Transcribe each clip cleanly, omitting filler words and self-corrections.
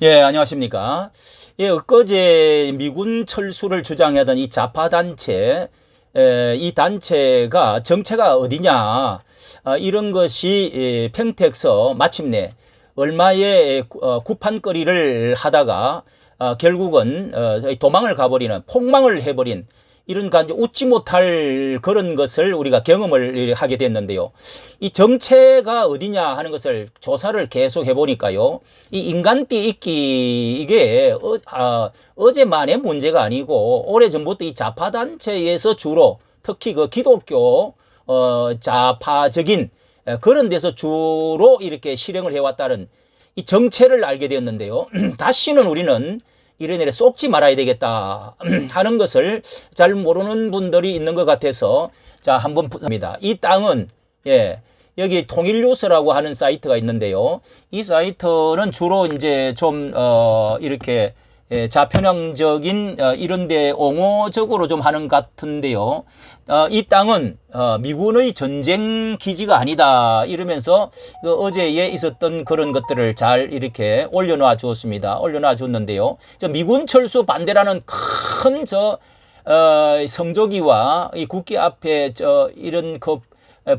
예, 안녕하십니까. 예, 엊그제 미군 철수를 주장하던 이 좌파 단체, 이 단체가 정체가 어디냐, 이런 것이 팽택서 마침내 얼마의 구판거리를 하다가 결국은 도망을 가버리는 폭망을 해버린 이런 웃지 못할 그런 것을 우리가 경험을 하게 됐는데요. 이 정체가 어디냐 하는 것을 조사를 계속 해보니까요. 이 인간띠 있기 이게 어제만의 문제가 아니고 오래전부터 이 좌파단체에서 주로 특히 그 기독교 좌파적인 그런 데서 주로 이렇게 실행을 해왔다는 이 정체를 알게 되었는데요. 다시는 우리는 이런 일에 쏙지 말아야 되겠다 하는 것을 잘 모르는 분들이 있는 것 같아서 자 한번 봅니다. 이 땅은 예 여기 통일뉴스라고 하는 사이트가 있는데요. 이 사이트는 주로 이제 좀 이렇게 좌편향적인 이런데 옹호적으로 좀 하는 것 같은데요. 이 땅은 미군의 전쟁 기지가 아니다 이러면서 그 어제에 있었던 그런 것들을 잘 이렇게 올려놔 주었습니다. 올려놔 줬는데요. 미군 철수 반대라는 큰 성조기와 이 국기 앞에 이런 그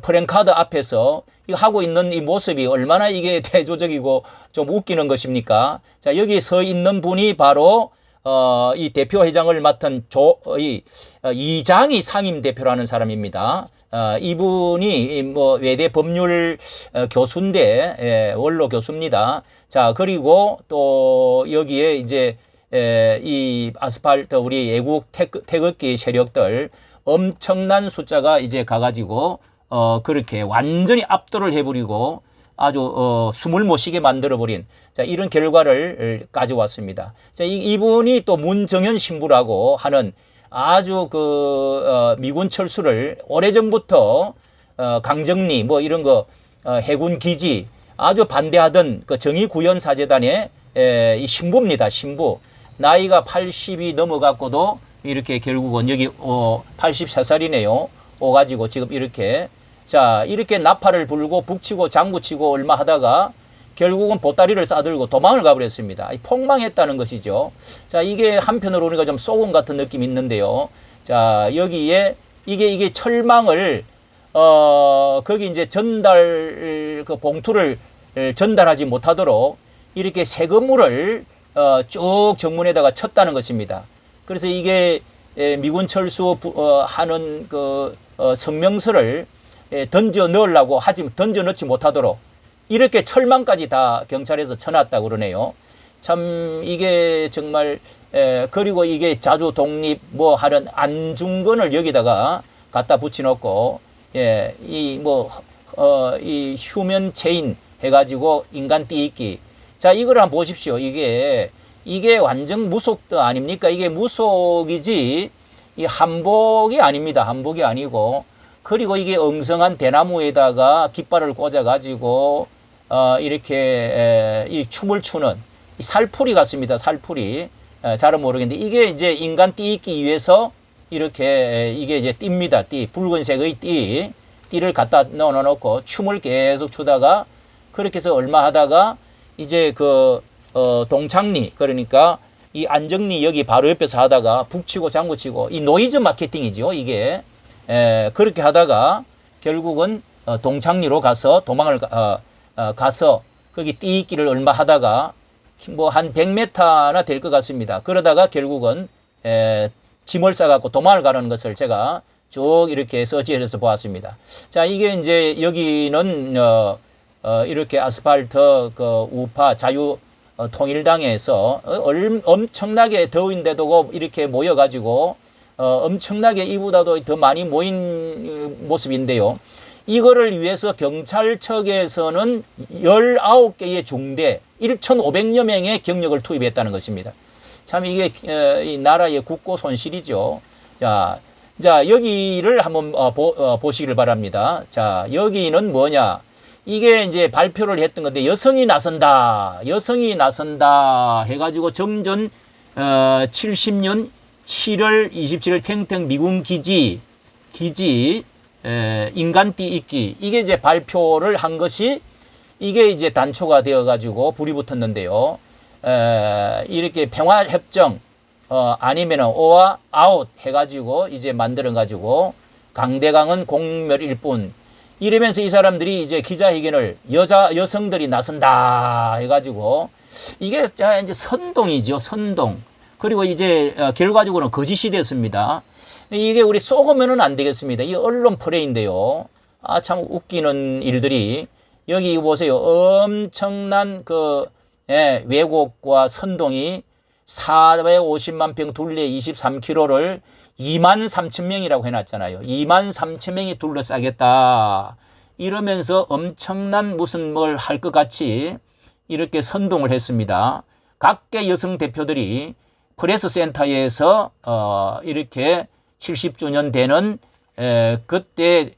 프랭카드 앞에서 하고 있는 이 모습이 얼마나 이게 대조적이고 좀 웃기는 것입니까? 자, 여기 서 있는 분이 바로 이 대표회장을 맡은 이장희 상임 대표라는 사람입니다. 이분이 뭐 외대 법률 교수인데 원로 교수입니다. 자, 그리고 또 여기에 이제 이 아스팔트 우리 애국 태극기 세력들 엄청난 숫자가 이제 가가지고 그렇게 완전히 압도를 해버리고 아주 숨을 못 쉬게 만들어버린 자, 이런 결과를 가져왔습니다. 자, 이분이 또 문정현 신부라고 하는 아주 미군 철수를 오래전부터 강정리 뭐 이런 거 해군 기지 아주 반대하던 그 정의구현사재단의 이 신부입니다. 신부. 나이가 80이 넘어갔고도 이렇게 결국은 여기 83살이네요. 오가지고 지금 이렇게 자 이렇게 나팔을 불고 북치고 장구치고 얼마 하다가 결국은 보따리를 싸들고 도망을 가버렸습니다. 폭망했다는 것이죠. 자 이게 한편으로 우리가 좀 쏘금 같은 느낌이 있는데요. 자 여기에 이게 철망을 거기 이제 전달 그 봉투를 전달하지 못하도록 이렇게 세금물을 쭉 정문에다가 쳤다는 것입니다. 그래서 이게 미군 철수 하는 그 성명서를 던져 넣으려고 하지 던져 넣지 못하도록 이렇게 철망까지 다 경찰에서 쳐놨다고 그러네요. 참 이게 정말 그리고 이게 자주 독립 뭐 하는 안중근을 여기다가 갖다 붙여놓고 이 휴면 체인 해가지고 인간 띠있기 자 이걸 한번 보십시오. 이게 완전 무속도 아닙니까? 이게 무속이지 이 한복이 아닙니다. 한복이 아니고 그리고 이게 엉성한 대나무에다가 깃발을 꽂아가지고 이렇게 이 춤을 추는 이 살풀이 같습니다. 살풀이 잘은 모르겠는데 이게 이제 인간 띠있기 위해서 이렇게 이게 이제 띠입니다. 띠 붉은색의 띠를 갖다 넣어놓고 춤을 계속 추다가 그렇게 해서 얼마 하다가 이제 동창리 그러니까 이 안정리 여기 바로 옆에서 하다가 북치고 장구치고 이 노이즈 마케팅이죠. 이게 그렇게 하다가 결국은 동창리로 가서 도망을 가서 거기 띠익기를 얼마 하다가 뭐 한 100m나 될 것 같습니다. 그러다가 결국은 짐을 싸갖고 도망을 가는 것을 제가 쭉 이렇게 서지에서 보았습니다. 자 이게 이제 여기는 이렇게 아스팔트 우파 자유 통일당에서 엄청나게 더운데도 이렇게 모여가지고 엄청나게 이보다도 더 많이 모인 모습인데요. 이거를 위해서 경찰청에서는 19개의 중대 1,500여 명의 경력을 투입했다는 것입니다. 참 이게 이 나라의 국고 손실이죠. 자 여기를 한번 보시길 바랍니다. 자 여기는 뭐냐? 이게 이제 발표를 했던 건데 여성이 나선다 해가지고 정전 70년 7월 27일 평택 미군 기지 인간띠 있기 이게 이제 발표를 한 것이 이게 이제 단초가 되어 가지고 불이 붙었는데요. 이렇게 평화협정 아니면은 오와 아웃 해가지고 이제 만들어가지고 강대강은 공멸일 뿐 이러면서 이 사람들이 이제 기자회견을 여성들이 나선다 해가지고 이게 이제 선동이죠, 선동. 그리고 이제 결과적으로는 거짓이 됐습니다. 이게 우리 쏘고면은 안 되겠습니다. 이 언론 플레이인데요. 아, 참 웃기는 일들이 여기 보세요. 엄청난 왜곡과 선동이 450만 평 둘레 23km를 2만 3천 명이라고 해놨잖아요. 2만 3천 명이 둘러싸겠다. 이러면서 엄청난 무슨 뭘 할 것 같이 이렇게 선동을 했습니다. 각계 여성 대표들이 프레스 센터에서 이렇게 70주년 되는 그때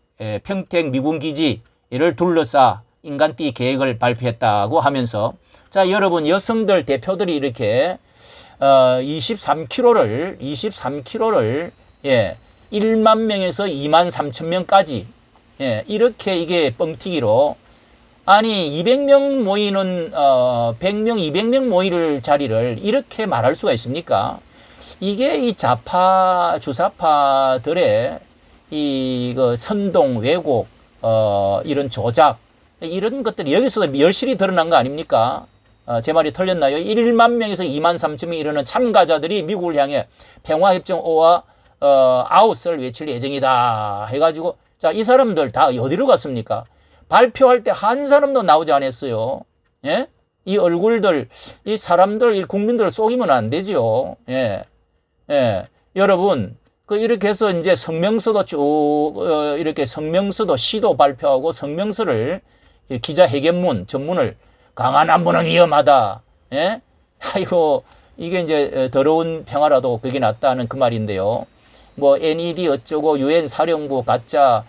평택 미군 기지를 둘러싸 인간띠 계획을 발표했다고 하면서 자 여러분 여성들 대표들이 이렇게 23km를 1만 명에서 2만 3천 명까지 이렇게 이게 뻥튀기로 아니 200명 모이는 100명 200명 모일 자리를 이렇게 말할 수가 있습니까? 이게 이 좌파 주사파들의 이 선동 왜곡 이런 조작 이런 것들이 여기서도 열실히 드러난 거 아닙니까? 제 말이 틀렸나요? 1만 명에서 2만 3천 명 이르는 참가자들이 미국을 향해 평화협정 5와 아웃을 외칠 예정이다 해가지고 자, 이 사람들 다 어디로 갔습니까? 발표할 때 한 사람도 나오지 않았어요. 예? 이 얼굴들, 이 사람들, 이 국민들을 속이면 안 되죠. 예. 여러분, 이렇게 해서 이제 성명서도 쭉, 이렇게 성명서도 시도 발표하고 성명서를 기자회견문, 전문을 강한 안보는 위험하다. 예? 아이고, 이게 이제 더러운 평화라도 그게 낫다는 그 말인데요. 뭐 NED 어쩌고 UN 사령부 가짜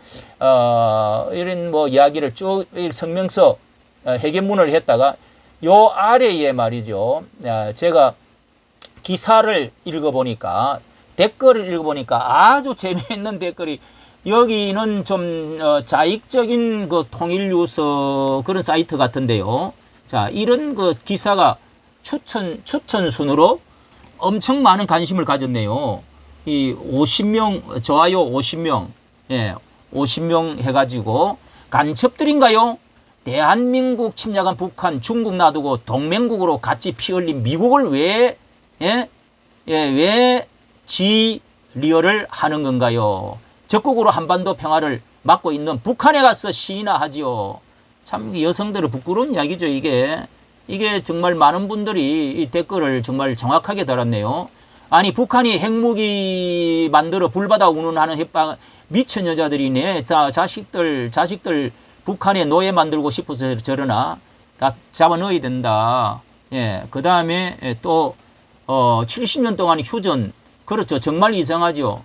이런 뭐 이야기를 쭉 성명서 회견문을 했다가 요 아래에 말이죠. 제가 기사를 읽어보니까 댓글을 읽어보니까 아주 재미있는 댓글이 여기는 좀 자익적인 그 통일뉴스 그런 사이트 같은데요. 자 이런 그 기사가 추천 순으로 엄청 많은 관심을 가졌네요. 이 50명 좋아요 50명 50명 해가지고 간첩들인가요? 대한민국 침략한 북한 중국 놔두고 동맹국으로 같이 피 흘린 미국을 왜 지리얼을 하는 건가요? 적극으로 한반도 평화를 막고 있는 북한에 가서 시위나 하지요. 참 여성들은 부끄러운 이야기죠. 이게 정말 많은 분들이 이 댓글을 정말 정확하게 달았네요. 아니 북한이 핵무기 만들어 불바다 운운하는 핵방 미친 여자들이네. 다 자식들 북한에 노예 만들고 싶어서 저러나 다 잡아 넣어야 된다. 그 다음에 또 70년 동안 휴전 그렇죠. 정말 이상하죠.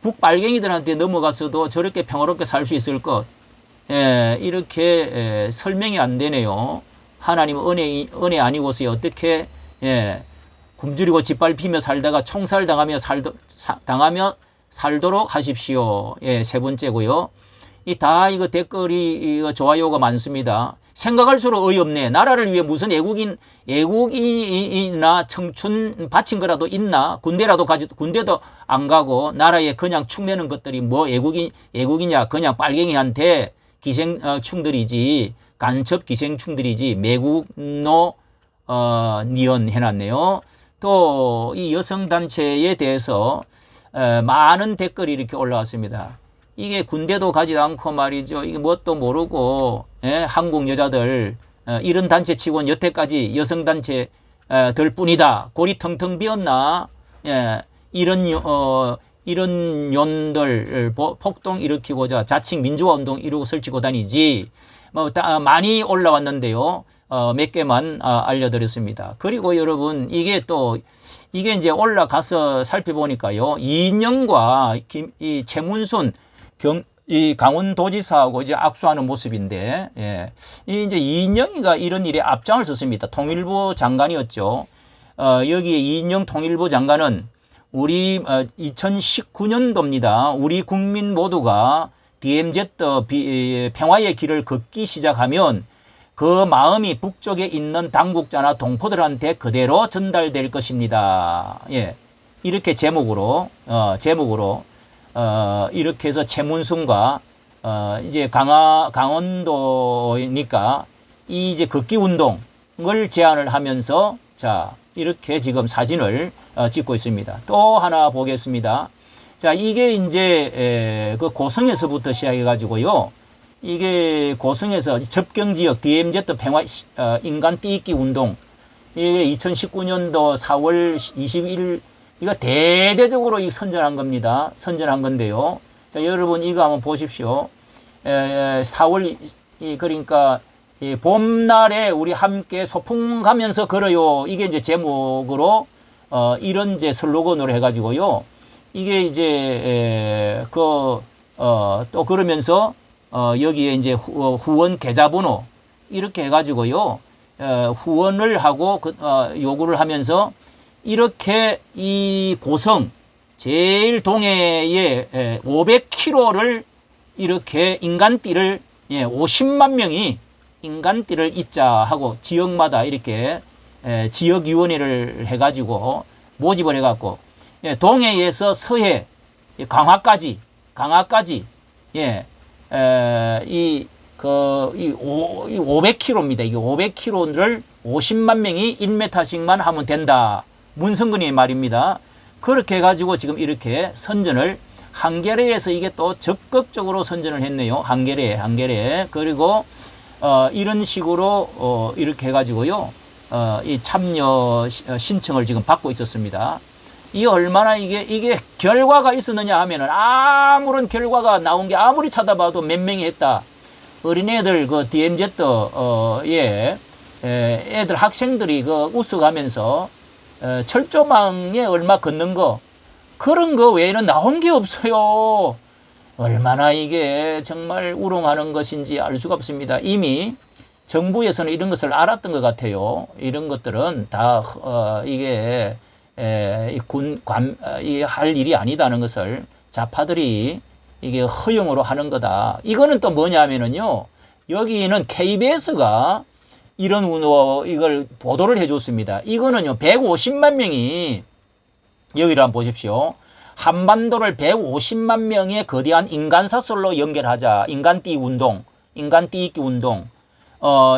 북빨갱이들한테 넘어가서도 저렇게 평화롭게 살 수 있을 것. 이렇게 설명이 안 되네요. 하나님 은혜 아니고서 어떻게 굶주리고 짓밟히며 살다가 총살 당하며 살도록 하십시오. 세 번째고요. 이거 댓글이 좋아요가 많습니다. 생각할수록 어이없네. 나라를 위해 무슨 애국이나 청춘 바친 거라도 있나? 군대도 안 가고 나라에 그냥 축내는 것들이 뭐 애국이냐? 그냥 빨갱이한테 기생충들이지. 간첩 기생충들이지. 매국노 니언 해놨네요. 또 이 여성단체에 대해서 많은 댓글이 이렇게 올라왔습니다. 이게 군대도 가지도 않고 말이죠. 이게 뭣도 모르고 한국 여자들 이런 단체 치고는 여태까지 여성단체 들 뿐이다. 골이 텅텅 비었나? 이런 년들 폭동 일으키고자 자칭 민주화 운동 이루고 설치고 다니지. 많이 올라왔는데요. 몇 개만 알려드렸습니다. 그리고 여러분 이게 이제 올라가서 살펴보니까요. 이인영과 이 최문순 이 강원도지사하고 이제 악수하는 모습인데, 이제 이인영이가 이런 일에 앞장을 섰습니다. 통일부 장관이었죠. 여기에 이인영 통일부 장관은 우리 2019년도입니다. 우리 국민 모두가 DMZ 평화의 길을 걷기 시작하면 그 마음이 북쪽에 있는 당국자나 동포들한테 그대로 전달될 것입니다. 예. 이렇게 제목으로 이렇게 해서 최문순과 이제 강원도니까 이 이제 걷기 운동을 제안을 하면서 자, 이렇게 지금 사진을 찍고 있습니다. 또 하나 보겠습니다. 자, 이게 이제 그 고성에서부터 시작해 가지고요. 이게 고성에서 접경지역 DMZ 평화 인간 띠입기 운동, 이게 2019년도 4월 21일 이거 대대적으로 선전한 겁니다. 선전한 건데요. 자, 여러분 이거 한번 보십시오. 4월 그러니까 봄날에 우리 함께 소풍 가면서 걸어요. 이게 이제 제목으로 이런 이제 슬로건으로 해가지고요. 이게 이제 또 그러면서 여기에 이제 후원 계좌번호 이렇게 해가지고요. 후원을 하고 요구를 하면서 이렇게 이 고성 제일 동해에 500km를 이렇게 인간띠를 50만 명이 인간띠를 입자 하고 지역마다 이렇게 지역위원회를 해가지고 모집을 해갖고 동해에서 서해 강화까지 이 500km입니다. 이게 500km를 50만 명이 1m씩만 하면 된다. 문성근의 말입니다. 그렇게 해가지고 지금 이렇게 선전을 한겨레에서 이게 또 적극적으로 선전을 했네요. 한겨레. 그리고 이런 식으로 이렇게 해가지고요. 이 참여 신청을 지금 받고 있었습니다. 이 얼마나 이게 결과가 있었느냐 하면은 아무런 결과가 나온 게 아무리 찾아봐도 몇 명이 했다. 어린애들 그 DMZ 애들 학생들이 그 웃어가면서 철조망에 얼마 걷는 거 그런 거 외에는 나온 게 없어요. 얼마나 이게 정말 우롱하는 것인지 알 수가 없습니다. 이미 정부에서는 이런 것을 알았던 것 같아요. 이런 것들은 다 이게 할 일이 아니다는 것을 좌파들이 이게 허용으로 하는 거다. 이거는 또 뭐냐면은요. 여기는 KBS가 이런 이걸 보도를 해줬습니다. 이거는요, 150만 명이, 여기를 한번 보십시오. 한반도를 150만 명의 거대한 인간사설로 연결하자. 인간띠 운동, 인간띠입기 운동.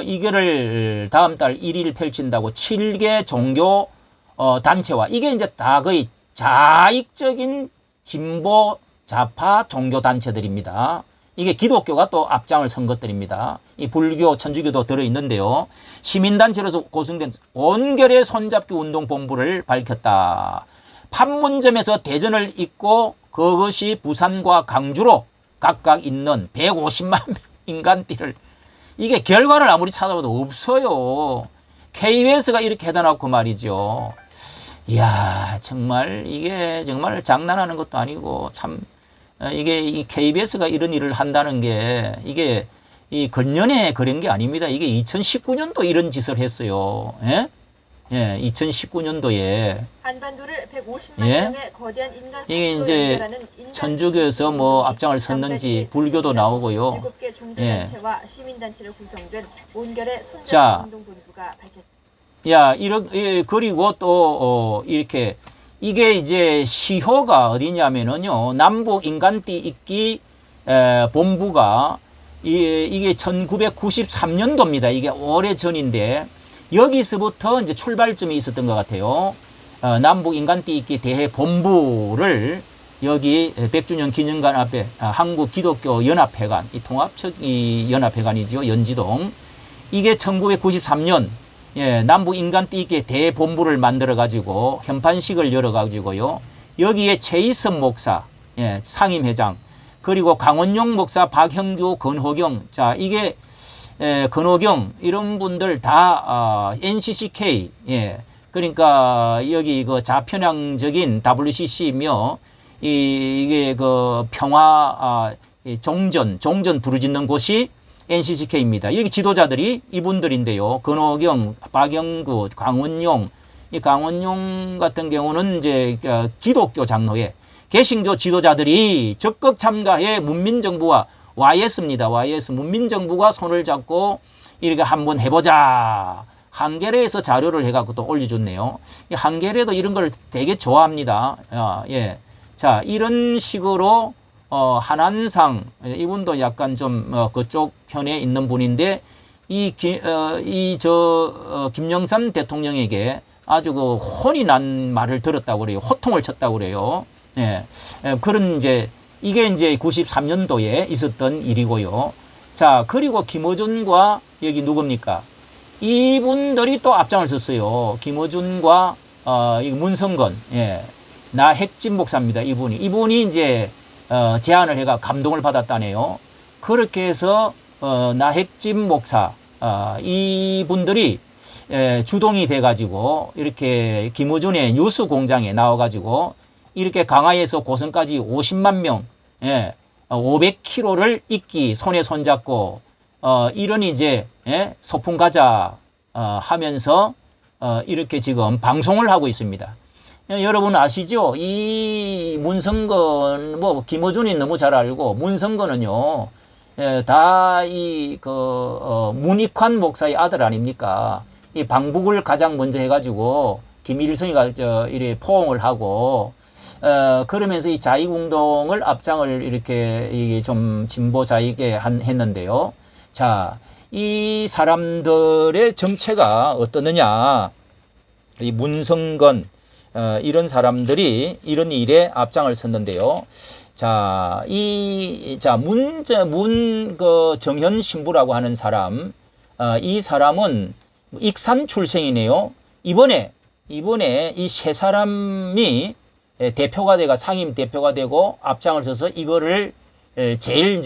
이거를 다음 달 1일 펼친다고 7개 종교 단체와, 이게 이제 다 거의 자익적인 진보 좌파 종교 단체들입니다. 이게 기독교가 또 앞장을 선 것들입니다. 이 불교, 천주교도 들어있는데요. 시민단체로서 구성된 온결의 손잡기 운동본부를 밝혔다. 판문점에서 대전을 잇고 그것이 부산과 강주로 각각 있는 150만 인간띠를, 이게 결과를 아무리 찾아봐도 없어요. KBS가 이렇게 해다 놓고 말이죠. 이야, 정말 이게 정말 장난하는 것도 아니고 참 이게 이 KBS가 이런 일을 한다는 게 이게 이 근년에 그런 게 아닙니다. 이게 2019년도 이런 짓을 했어요. 예? 예, 2019년도에 한반도를 150만 명의 거대한 인간 이게 이제 천주교에서 뭐 앞장을 섰는지 불교도 나오고요. 7개 종교단체와 시민단체로 구성된 온결의 손잡이 운동본부가 밝혔다. 야, 그리고 또 이렇게 이게 이제 시효가 어디냐면은요, 남북 인간띠 입기 본부가 이게 1993년도입니다. 이게 오래 전인데 여기서부터 이제 출발점이 있었던 것 같아요. 남북 인간띠 입기 대회 본부를 여기 100주년 기념관 앞에 한국 기독교 연합회관, 이 통합적 이 연합회관이죠, 연지동. 이게 1993년 남북 인간띠 입기 대본부를 만들어 가지고 현판식을 열어 가지고요. 여기에 최이선 목사, 상임회장, 그리고 강원용 목사, 박형규, 건호경. 자, 이게 건호경 이런 분들 다 NCCK, 그러니까 여기 그 좌편향적인 WCC며 이게 그 평화 종전 부르짖는 곳이 NCCK입니다. 여기 지도자들이 이분들인데요. 건호경, 박영구, 강원용. 이 강원용 같은 경우는 이제 기독교 장로회, 개신교 지도자들이 적극 참가해 문민정부와 YS입니다. YS 문민정부가 손을 잡고 이렇게 한번 해보자. 한겨레에서 자료를 해갖고 또 올려줬네요. 이 한겨레도 이런 걸 되게 좋아합니다. 예. 자, 이런 식으로 한한상 이분도 약간 좀 그쪽 편에 있는 분인데 김영삼 대통령에게 아주 그 혼이 난 말을 들었다고 그래요. 호통을 쳤다고 그래요. 예. 그런 이게 이제 93년도에 있었던 일이고요. 자, 그리고 김어준과 여기 누굽니까? 이분들이 또 앞장을 섰어요. 김어준과 문성건, 예. 나핵진 목사입니다. 이분이 이제 제안을 해가 감동을 받았다네요. 그렇게 해서 나핵진 목사 이분들이 주동이 돼가지고 이렇게 김어준의 뉴스 공장에 나와가지고 이렇게 강화에서 고성까지 50만 명, 500km를 이끼 손에 손잡고 이런 소풍 가자 하면서 이렇게 지금 방송을 하고 있습니다. 여러분 아시죠? 이 문성건 김어준이 너무 잘 알고 문성건은요 다 문익환 목사의 아들 아닙니까? 이 방북을 가장 먼저 해가지고 김일성이가 이래 포옹을 하고 그러면서 이 자익운동을 앞장을 이렇게 좀 진보 자익에 했는데요. 자, 이 사람들의 정체가 어떠느냐? 이 문성건 이런 사람들이 이런 일에 앞장을 섰는데요. 자, 정현 신부라고 하는 사람, 이 사람은 익산 출생이네요. 이번에 이 세 사람이 대표가 되고 상임 대표가 되고 앞장을 서서 이거를 제일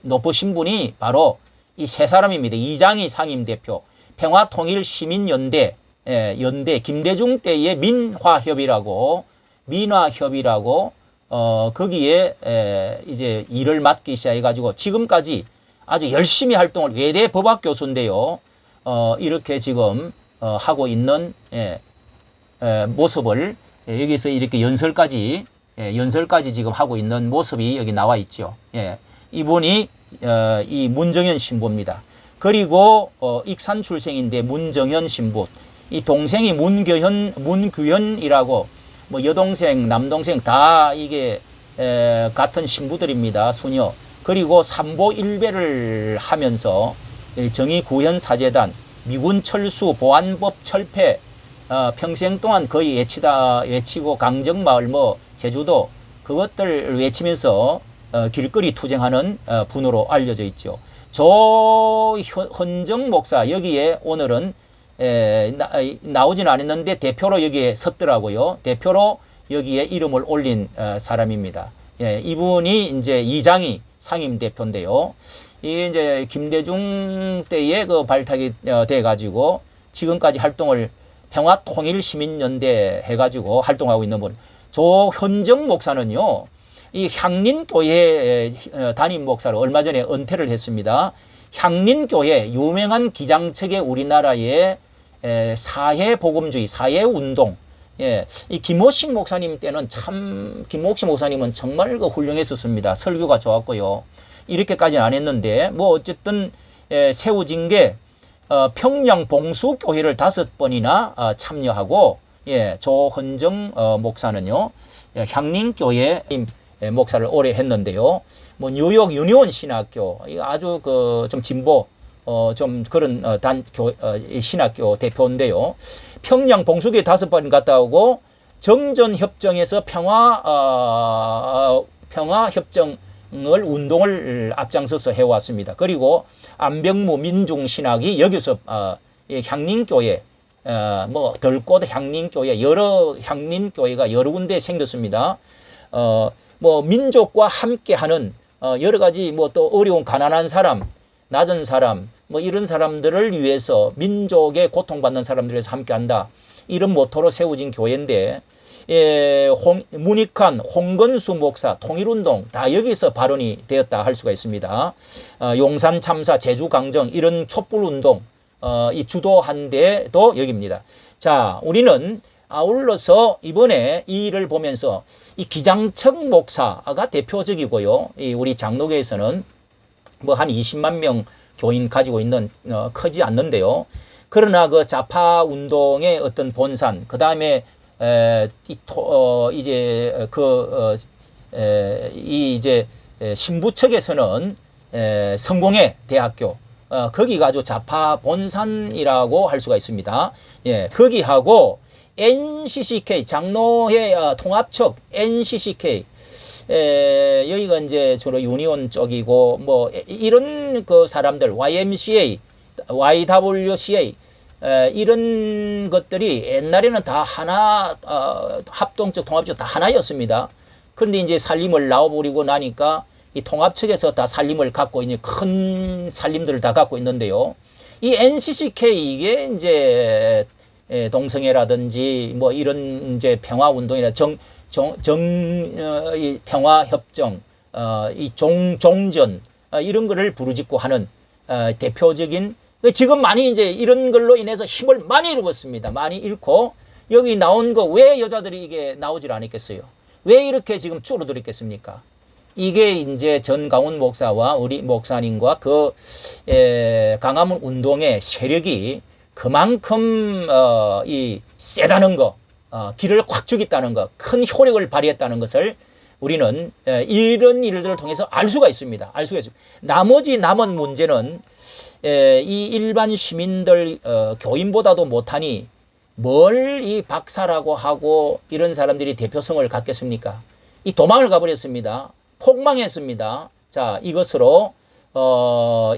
높으신 분이 바로 이 세 사람입니다. 이장희 상임 대표, 평화통일시민연대 연대 김대중 때의 민화협이라고 거기에 이제 일을 맡기 시작해가지고 지금까지 아주 열심히 활동을 외대 법학 교수인데요. 이렇게 지금 하고 있는 모습을 여기서 이렇게 연설까지 지금 하고 있는 모습이 여기 나와 있죠. 이분이 이 문정현 신부입니다. 그리고 익산 출생인데 문정현 신부, 이 동생이 문규현이라고 여동생, 남동생 다 이게 같은 신부들입니다. 수녀. 그리고 삼보일배를 하면서 정의구현사재단, 미군 철수, 보안법 철폐 평생 동안 거의 외치고 강정마을 제주도 그것들 외치면서 길거리 투쟁하는 분으로 알려져 있죠. 조헌정 목사 여기에 오늘은 나오지는 않았는데 대표로 여기에 섰더라고요. 대표로 여기에 이름을 올린 사람입니다. 이분이 이제 이장희 상임 대표인데요. 이게 김대중 때에 발탁이 돼가지고 지금까지 활동을 평화통일시민연대 해가지고 활동하고 있는 분. 조현정 목사는요, 이 향린교회 담임 목사로 얼마 전에 은퇴를 했습니다. 향린교회 유명한 기장책의 우리나라의 사회복음주의, 사회운동. 이 김호식 목사님 때는 김호식 목사님은 정말 훌륭했었습니다. 설교가 좋았고요. 이렇게까지는 안 했는데, 어쨌든, 세워진 게, 평양 봉수교회를 5번이나 참여하고, 조헌정 목사는요, 향린교회 목사를 오래 했는데요. 뉴욕 유니온 신학교, 아주 좀 진보, 좀 그런 신학교 대표인데요. 평양 봉수교회 5번 갔다 오고 정전협정에서 평화협정을 운동을 앞장서서 해왔습니다. 그리고 안병무 민중신학이 여기서 향린교회, 덜꽃 향린교회, 여러 향린교회가 여러 군데 생겼습니다. 민족과 함께하는 여러 가지 또 어려운 가난한 사람, 낮은 사람, 이런 사람들을 위해서 민족의 고통받는 사람들을 위해서 함께한다. 이런 모토로 세워진 교회인데 문익환, 홍건수 목사, 통일운동 다 여기서 발언이 되었다 할 수가 있습니다. 용산 참사, 제주 강정 이런 촛불운동 이 주도한 데도 여기입니다. 자, 우리는 아울러서 이번에 이 일을 보면서 이 기장청 목사가 대표적이고요. 우리 장로교에서는 한 20만 명 교인 가지고 있는 크지 않는데요. 그러나 그 좌파 운동의 어떤 본산, 그 다음에 이제 이제 신부 측에서는 성공회 대학교, 거기가 아주 좌파 본산이라고 할 수가 있습니다. 예, 거기하고 NCCK 장로회 통합측 NCCK 여기가 이제 주로 유니온 쪽이고 뭐 이런 그 사람들 YMCA, YWCA 이런 것들이 옛날에는 다 하나 합동적 통합적 다 하나였습니다. 그런데 이제 살림을 놔버리고 나니까 이 통합 측에서 다 살림을 갖고 있는 큰 살림들을 다 갖고 있는데요. 이 NCCK 이게 이제 동성애라든지 뭐 이런 이제 평화 운동이나 이 평화 협정, 이 종전 이런 거를 부르짖고 하는 대표적인 지금 많이 이제 이런 걸로 인해서 힘을 많이 잃었습니다. 많이 잃고 여기 나온 거 왜 여자들이 이게 나오질 않았겠어요? 왜 이렇게 지금 줄어들었겠습니까? 이게 이제 전강훈 목사와 우리 목사님과 그 강화문 운동의 세력이 그만큼 이 세다는 거, 길을 꽉 죽였다는 거, 큰 효력을 발휘했다는 것을 우리는 이런 일들을 통해서 알 수가 있습니다. 알 수가 있습니다. 나머지 남은 문제는 이 일반 시민들 교인보다도 못하니 뭘 이 박사라고 하고 이런 사람들이 대표성을 갖겠습니까? 이 도망을 가버렸습니다. 폭망했습니다. 자, 이것으로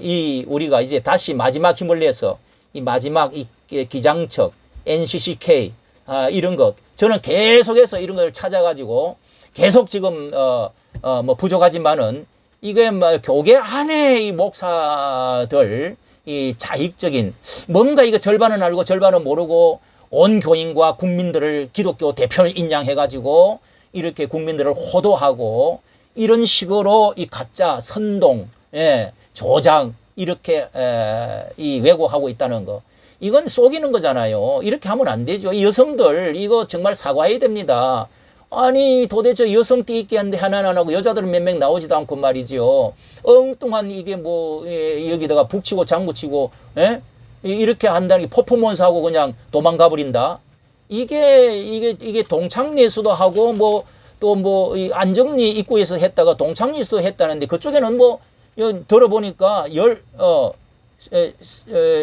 이 우리가 이제 다시 마지막 힘을 내서 이 마지막 이 기장척 NCCK 이런 것 저는 계속해서 이런 걸 찾아가지고 계속 지금 뭐 부족하지만은 이게 뭐 교계 안에 이 목사들 이 자익적인 뭔가 이거 절반은 알고 절반은 모르고 온 교인과 국민들을 기독교 대표 인양해가지고 이렇게 국민들을 호도하고 이런 식으로 이 가짜 선동, 조장 이렇게 이 왜곡하고 있다는 거. 이건 속이는 거잖아요. 이렇게 하면 안 되죠. 이 여성들 이거 정말 사과해야 됩니다. 아니 도대체 여성띠 있게 한데 하나는 안 하고 여자들은 몇 명 나오지도 않고 말이죠. 엉뚱한 이게 뭐 여기다가 북치고 장구치고 이렇게 한다는 게 퍼포먼스하고 그냥 도망가 버린다. 이게 동창리에서도 하고 뭐 또 뭐 안정리 입구에서 했다가 동창리에서도 했다는데 그쪽에는 뭐 들어보니까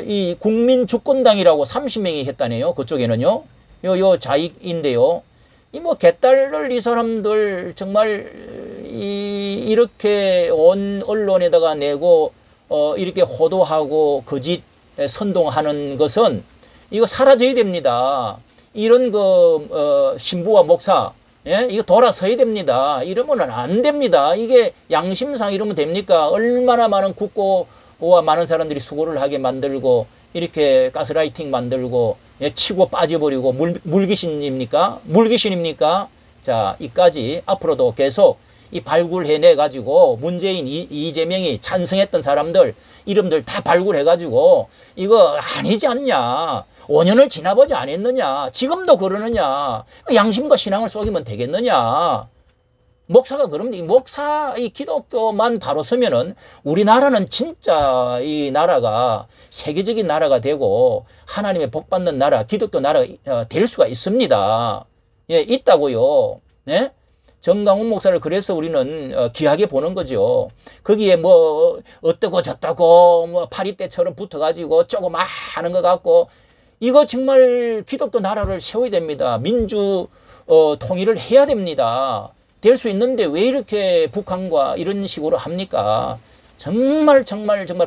이 국민주권당이라고 30명이 했다네요. 그쪽에는요. 요 자익인데요. 이 뭐 개딸을 이 사람들 정말 이렇게 온 언론에다가 내고 이렇게 호도하고 거짓 선동하는 것은 이거 사라져야 됩니다. 이런 신부와 목사 이거 돌아서야 됩니다. 이러면 안 됩니다. 이게 양심상 이러면 됩니까? 얼마나 많은 국고와 많은 사람들이 수고를 하게 만들고 이렇게 가스라이팅 만들고 치고 빠져버리고 물귀신입니까? 물귀신입니까? 자, 이까지 앞으로도 계속 이 발굴해내 가지고 문재인 이재명이 찬성했던 사람들 이름들 다 발굴해 가지고 이거 아니지 않냐? 5년을 지나보지 않았느냐? 지금도 그러느냐? 양심과 신앙을 속이면 되겠느냐? 목사가 그러면 이 기독교만 바로 서면은 우리나라는 진짜 이 나라가 세계적인 나라가 되고 하나님의 복 받는 나라, 기독교 나라가 될 수가 있습니다. 예, 있다고요. 네? 정강훈 목사를 그래서 우리는 귀하게 보는 거죠. 거기에 뭐 어떠고 저떠고 뭐 파리 때처럼 붙어가지고 조금 하는 것 같고 이거 정말 기독교 나라를 세워야 됩니다. 민주 통일을 해야 됩니다. 될 수 있는데 왜 이렇게 북한과 이런 식으로 합니까? 정말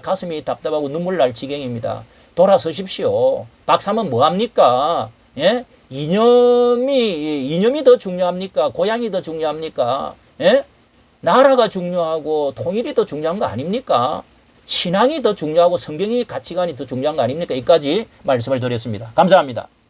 가슴이 답답하고 눈물 날 지경입니다. 돌아서십시오. 박사면 뭐 합니까? 예? 이념이 더 중요합니까? 고향이 더 중요합니까? 예? 나라가 중요하고 통일이 더 중요한 거 아닙니까? 신앙이 더 중요하고 성경의 가치관이 더 중요한 거 아닙니까? 여기까지 말씀을 드렸습니다. 감사합니다.